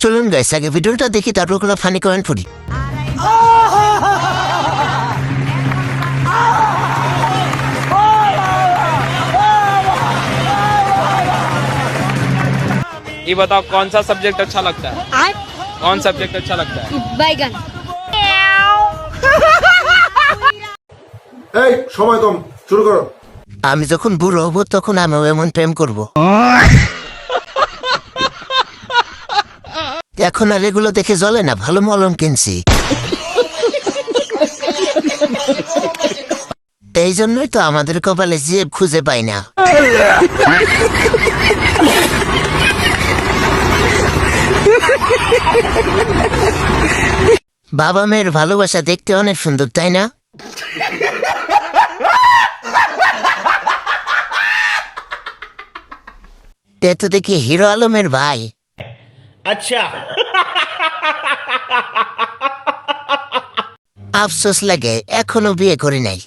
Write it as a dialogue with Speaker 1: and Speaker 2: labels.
Speaker 1: চলুন গাইস আগে ভিডিওটা দেখি তারপর কোনো ফানি কমেন্ট করি।
Speaker 2: ये बताओ कौन सा सब्जेक्ट अच्छा लगता है? कौन सब्जेक्ट अच्छा लगता है?
Speaker 3: बैगन।
Speaker 4: এই সময় কম, শুরু করো।
Speaker 1: আমি যখন বুড়ো হবো তখন আমিও এমন প্রেম করব। এখন আর এগুলো দেখে জ্বলে না, ভালো মলম কিনছি। এই জন্যই তো আমাদের কপালে জিভ খুঁজে পাই না। বাবা মেয়ের ভালোবাসা দেখতে অনেক সুন্দর, তাই না? এ তো দেখি হিরো আলমের ভাই।
Speaker 5: अच्छा
Speaker 1: আফসোস লাগে এখনো বিয়ে করি নাই।